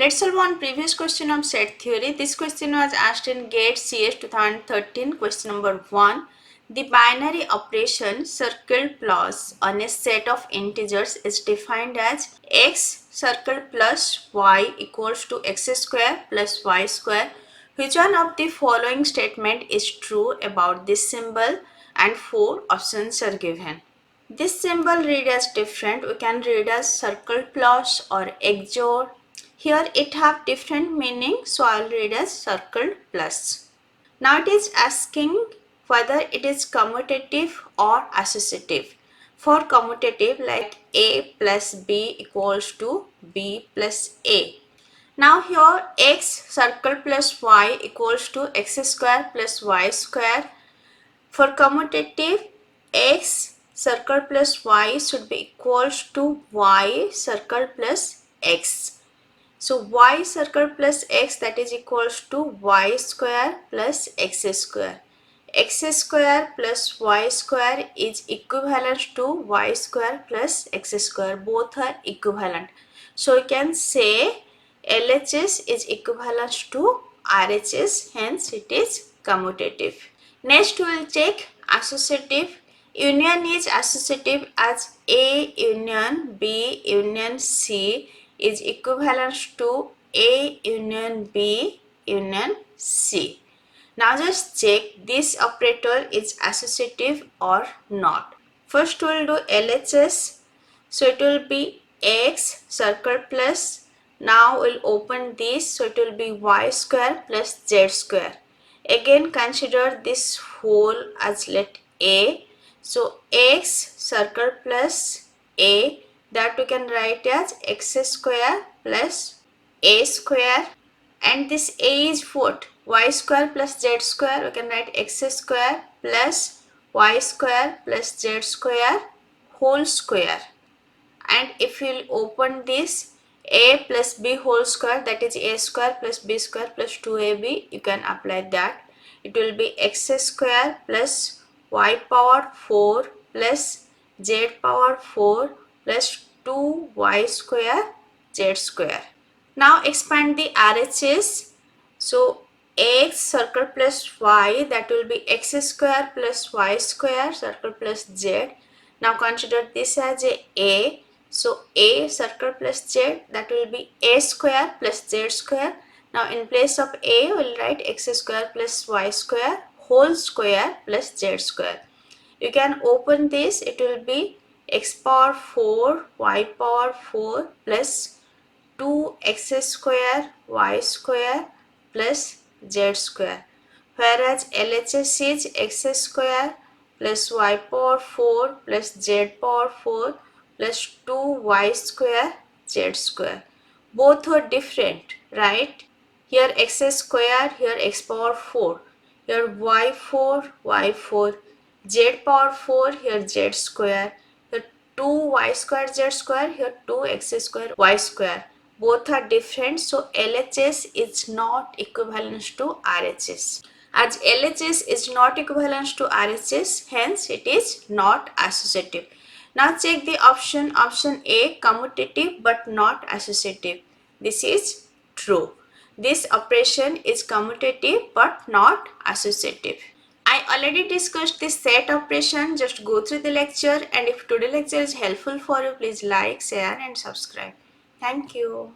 Let's solve one previous question of set theory. This question was asked in GATE CS 2013, question number 1. The binary operation circle plus on a set of integers is defined as x circle plus y equals to x square plus y square. Which one of the following statement is true about this symbol? And 4 options are given. This symbol read as different. We can read as circle plus or XOR. Here it have different meaning, so I'll read as circle plus. Now it is asking whether it is commutative or associative. For commutative, like A plus B equals to B plus A. Now here x circle plus y equals to x square plus y square. For commutative, x circle plus y should be equals to y circle plus x. So y circle plus x, that is equals to y square plus x square. X square plus y square is equivalent to y square plus x square. Both are equivalent. So you can say LHS is equivalent to RHS, hence it is commutative. Next we will check associative. Union is associative as A union B union C is equivalent to A union B union C. Now just check this operator is associative or not. First we will do LHS. So it will be x circle plus. Now we'll open this, so it will be y square plus z square. Again consider this whole as let A. So x circle plus A, that we can write as x square plus A square, and this A is what? Y square plus z square. We can write x square plus y square plus z square whole square. And if you open this, a plus b whole square, that is a square plus b square plus 2ab, you can apply that. It will be x square plus y power 4 plus z power 4 plus 2y square z square. Now expand the RHS. So x circle plus y, that will be x square plus y square circle plus z. Now consider this as a. So a circle plus z, that will be a square plus z square. Now in place of a, we will write x square plus y square whole square plus z square. You can open this, it will be x power 4 y power 4 plus 2x square y square plus z square. Whereas LHS is x square plus y power 4 plus z power 4 plus 2y square z square. Both are different, right? Here x square, here x power 4, here y4, y4, z power 4, here z square, here 2y square z square, here 2x square y square. Both are different, so LHS is not equivalent to RHS. As LHS is not equivalent to RHS, hence it is not associative. Now check the option A, commutative but not associative. This is true. This operation is commutative but not associative. I already discussed this set operation. Just go through the lecture, and if today's lecture is helpful for you, please like, share and subscribe. Thank you.